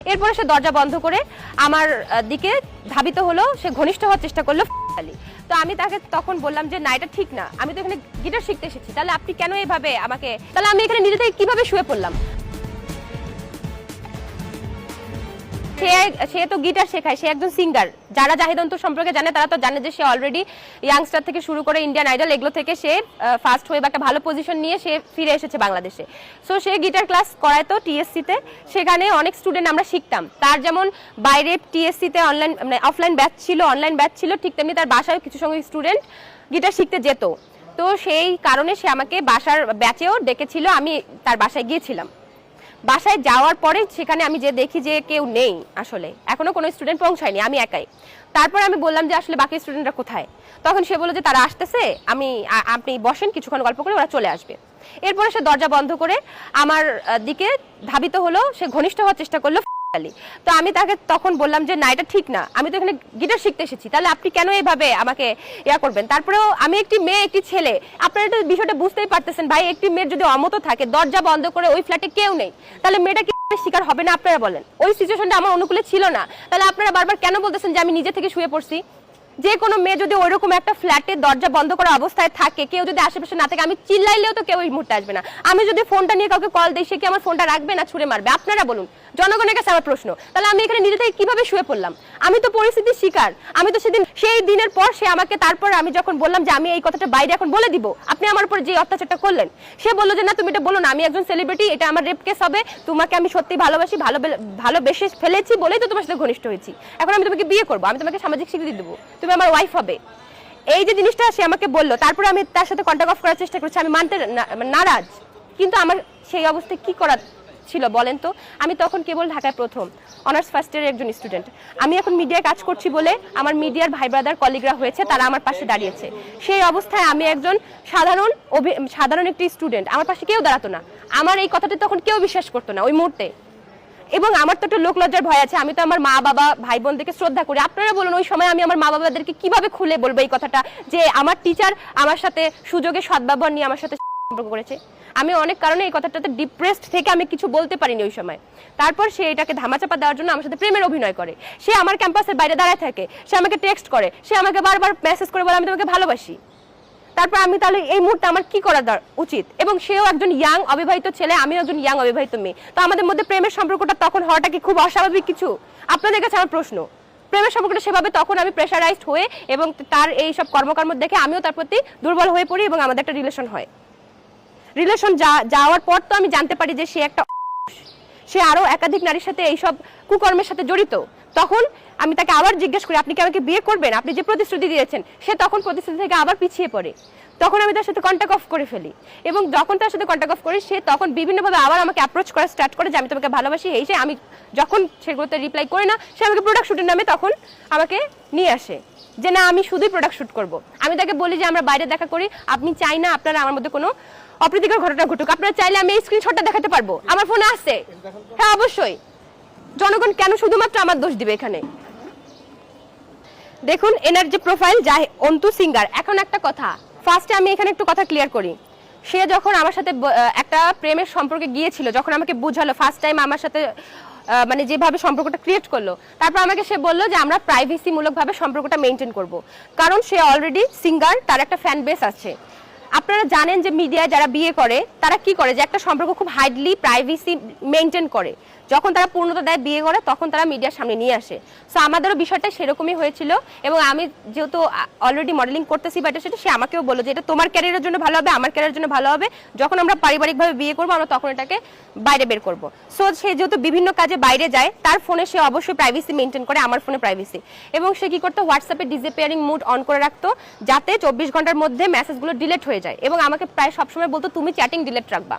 এরপরে সে দরজা বন্ধ করে আমার দিকে ধাবিত হলো, সে ঘনিষ্ঠ হওয়ার চেষ্টা করলো। তো আমি তাকে তখন বললাম যে না, এটা ঠিক না, আমি তো এখানে গিটার শিখতে এসেছি, তাহলে আপনি কেন এইভাবে আমাকে, তাহলে আমি এখানে নিজে থেকে কিভাবে শুয়ে পড়লাম। সে তো গিটার শেখায়, সে একজন সিঙ্গার। যারা জাহিদ অন্তু সম্পর্কে জানে তারা তো জানে যে সে অলরেডি ইয়াংস্টার থেকে শুরু করে ইন্ডিয়ান আইডল এগুলো থেকে সে ফার্স্ট হয়ে বা একটা ভালো পজিশন নিয়ে সে ফিরে এসেছে বাংলাদেশে। সো সে গিটার ক্লাস করায়তো টিএসসিতে, সেখানে অনেক স্টুডেন্ট আমরা শিখতাম। তার যেমন বাইরে টিএসসিতে অনলাইন মানে অফলাইন ব্যাচ ছিল, অনলাইন ব্যাচ ছিল, ঠিক তেমনি তার বাসায় কিছু সংখ্যক স্টুডেন্ট গিটার শিখতে যেত। তো সেই কারণে সে আমাকে বাসার ব্যাচেও ডেকেছিল, আমি তার বাসায় গিয়েছিলাম। বাসায় যাওয়ার পরে সেখানে আমি যে দেখি যে কেউ নেই, আসলে এখনো কোনো স্টুডেন্ট পৌঁছায়নি, আমি একাই। তারপর আমি বললাম যে আসলে বাকি স্টুডেন্টরা কোথায়, তখন সে বলল যে তারা আসতেছে, আপনি বসেন, কিছুক্ষণ গল্প করে ওরা চলে আসবে। এরপরে সে দরজা বন্ধ করে আমার দিকে ধাবিত হলো, সে ঘনিষ্ঠ হওয়ার চেষ্টা করলো। তো আমি তাকে তখন বললাম যে না, এটা ঠিক না, আমি তো এখানে গিটার শিখতে এসেছি, তাহলে আপনি কেন এইভাবে আমাকে করবেন। তারপরেও আমি একটি মেয়ে, একটি ছেলে, আপনারা এটা বিষয়টা বুঝতেই পারতেছেন ভাই, একটি মেয়ের যদি অমত থাকে, দরজা বন্ধ করে ওই ফ্ল্যাটে কেউ নেই, তাহলে মেয়েটা কি শিকার হবে না? আপনারা বলেন, ওই সিচুয়েশনটা আমার অনুকূলে ছিল না, তাহলে আপনারা বারবার কেন বলতেছেন যে আমি নিজে থেকে শুয়ে পড়ছি? যে কোনো মেয়ে যদি ওইরকম একটা ফ্ল্যাটে দরজা বন্ধ করা অবস্থায় থাকে, কেউ যদি আশেপাশে না থাকে, আমি চিল্লাইলেও তো কেউ ওই মুহূর্তে আসবে না। আমি যদি ফোনটা নিয়ে কাউকে কল দিই, সে কি আমার ফোনটা রাখবে না ছুঁড়ে মারবে? আপনারা বলুন, জনগণের কাছে আমার প্রশ্ন। তাহলে আমি এখানে নিজে থেকে কিভাবে শুয়ে পড়লাম? আমি তো পরিস্থিতির শিকার। আমি তো সেদিন, সেই দিনের পর সে আমাকে, তারপর আমি যখন বললাম যে আমি এই কথাটা বাইরে এখন বলে দিব, আপনি আমার উপর যে অত্যাচারটা করলেন, সে বললো যে না, তুমি এটা বলো না, আমি একজন সেলিব্রিটি, এটা আমার রেপ কেস হবে, তোমাকে আমি সত্যি ভালোবাসি, ভালোবেসে ফেলেছি বলেই তো তোমার সাথে ঘনিষ্ঠ হয়েছি, এখন আমি তোমাকে বিয়ে করবো, আমি তোমাকে সামাজিক স্বীকৃতি দেবো, তুমি আমার ওয়াইফ হবে। এই যে জিনিসটা সে আমাকে বললো, তারপরে আমি তার সাথে কন্ট্যাক্ট অফ করার চেষ্টা করছি, আমি মানতে নারাজ। কিন্তু আমার সেই অবস্থায় কি করার ছিল বলেন তো? আমি তখন কেবল ঢাকায় প্রথম অনার্স ফার্স্ট ইয়ারের একজন স্টুডেন্ট। আমি এখন মিডিয়ায় কাজ করছি বলে আমার মিডিয়ার ভাই ব্রাদার কলিগরা হয়েছে, তারা আমার পাশে দাঁড়িয়েছে। সেই অবস্থায় আমি একজন সাধারণ একটি স্টুডেন্ট, আমার পাশে কেউ দাঁড়াতো না। আমার এই কথাটা তখন কেউ বিশ্বাস করতো না ওই মুহূর্তে। এবং আমার তো একটা লোক লজ্জার ভয় আছে, আমি তো আমার মা বাবা ভাই বোনদেরকে শ্রদ্ধা করি। আপনারা বলুন, ওই সময় আমি আমার মা বাবাদেরকে কিভাবে খুলে বলবো এই কথাটা, যে আমার টিচার আমার সাথে সুযোগে সদ্ব্যবহার নিয়ে আমার সাথে সম্পর্ক করেছে? আমি অনেক কারণে এই কথাটাতে ডিপ্রেসড থেকে আমি কিছু বলতে পারিনি ওই সময়। তারপর সে এটাকে ধামাচাপা দেওয়ার জন্য আমার সাথে প্রেমের অভিনয় করে। সে আমার ক্যাম্পাসের বাইরে দাঁড়ায় থাকে, সে আমাকে টেক্সট করে, সে আমাকে বারবার মেসেজ করে বলে আমি তোমাকে ভালোবাসি। তারপর আমি তাহলে এই মুহূর্তে আমার কি করা উচিত? এবং সেও একজন ইয়াং অবিবাহিত ছেলে, আমিও একজন ইয়াং অবিবাহিত মেয়ে। তো আমাদের মধ্যে প্রেমের সম্পর্কটা তখন হওয়াটা কি খুব অস্বাভাবিক কিছু? আপনাদের কাছে আমার প্রশ্ন। প্রেমের সম্পর্কটা সেভাবে তখন আমি প্রেশারাইজড হয়ে এবং তার এই সব কর্মকর্ম দেখে আমিও তার প্রতি দুর্বল হয়ে পড়ি এবং আমাদের একটা রিলেশন হয়। রিলেশন যাওয়ার পর তো আমি জানতে পারি যে সে আরো একাধিক নারীর সাথে এইসব কুকর্মের সাথে জড়িত। তখন আমি তাকে আবার জিজ্ঞেস করি, আপনি কি আমাকে বিয়ে করবেন? আপনি যে প্রতিশ্রুতি দিয়েছেন। সে তখন প্রতিশ্রুতি থেকে আবার পিছিয়ে পড়ে। তখন আমি তার সাথে কন্ট্যাক্ট অফ করে ফেলি, এবং যখন তার সাথে কন্ট্যাক্ট অফ করি, সে তখন বিভিন্নভাবে আবার আমাকে অ্যাপ্রোচ করা স্টার্ট করে যে আমি তোমাকে ভালোবাসি। এই সে, আমি যখন সেগুলোতে রিপ্লাই করি না, সে আমাকে প্রোডাক্ট শুটের নামে তখন আমাকে নিয়ে আসে যে না, আমি শুধুই প্রোডাক্ট শুট করবো। আমি তাকে বলি যে আমরা বাইরে দেখা করি, আপনি চাই না আপনারা আমার মধ্যে কোনো অপ্রীতিকর ঘটনা ঘটুক, আপনারা চাইলে আমি এই স্ক্রিনশটটা দেখাতে পারবো, আমার ফোনে আসছে। হ্যাঁ অবশ্যই, জনগণ কেন শুধুমাত্র আমার দোষ দিবে এখানে? দেখুন এনার যে প্রোফাইল, অন্তু সিঙ্গার। এখন একটা কথা, ফার্স্টে আমি এখানে একটু কথা ক্লিয়ার করি। সে যখন আমার সাথে একটা প্রেমের সম্পর্কে গিয়েছিল, যখন আমাকে বুঝালো ফার্স্ট টাইম আমার সাথে, মানে যেভাবে সম্পর্কটা ক্রিয়েট করলো, তারপর আমাকে সে বললো যে আমরা প্রাইভেসি মূলকভাবে সম্পর্কটা মেনটেন করব, কারণ সে অলরেডি সিঙ্গার, তার একটা ফ্যান বেস আছে। আপনারা জানেন যে মিডিয়ায় যারা বিয়ে করে তারা কি করে, যে একটা সম্পর্ক খুব হাইডলি প্রাইভেসি মেনটেন করে, যখন তারা পূর্ণতা দেয় বিয়ে করে তখন তারা মিডিয়ার সামনে নিয়ে আসে। সো আমাদেরও বিষয়টা সেরকমই হয়েছিল, এবং আমি যেহেতু অলরেডি মডেলিং করতেছি বা এটা সেটা, সে আমাকেও বললো যে এটা তোমার ক্যারিয়ারের জন্য ভালো হবে, আমার ক্যারিয়ারের জন্য ভালো হবে, যখন আমরা পারিবারিকভাবে বিয়ে করবো আমরা তখন এটাকে বাইরে বের করবো। সো সে যেহেতু বিভিন্ন কাজে বাইরে যায়, তার ফোনে সে অবশ্যই প্রাইভেসি মেনটেন করে, আমার ফোনে প্রাইভেসি। এবং সে কি করতো, হোয়াটসঅ্যাপে ডিসঅ্যাপিয়ারিং মুড অন করে রাখতো, যাতে 24 ঘন্টার মধ্যে মেসেজগুলো ডিলিট হয়ে যায়, এবং আমাকে প্রায় সবসময় বলতো তুমি চ্যাটিং ডিলিট রাখবা।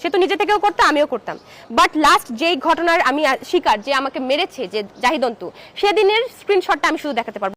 সে তো নিজে থেকেও করতো, আমিও করতাম। বাট লাস্ট যেই ঘটনার আমি শিকার, যে আমাকে মেরেছে, যে জাহিদ অন্তু, সেদিনের স্ক্রিনশটটা আমি শুধু দেখাতে পারবো।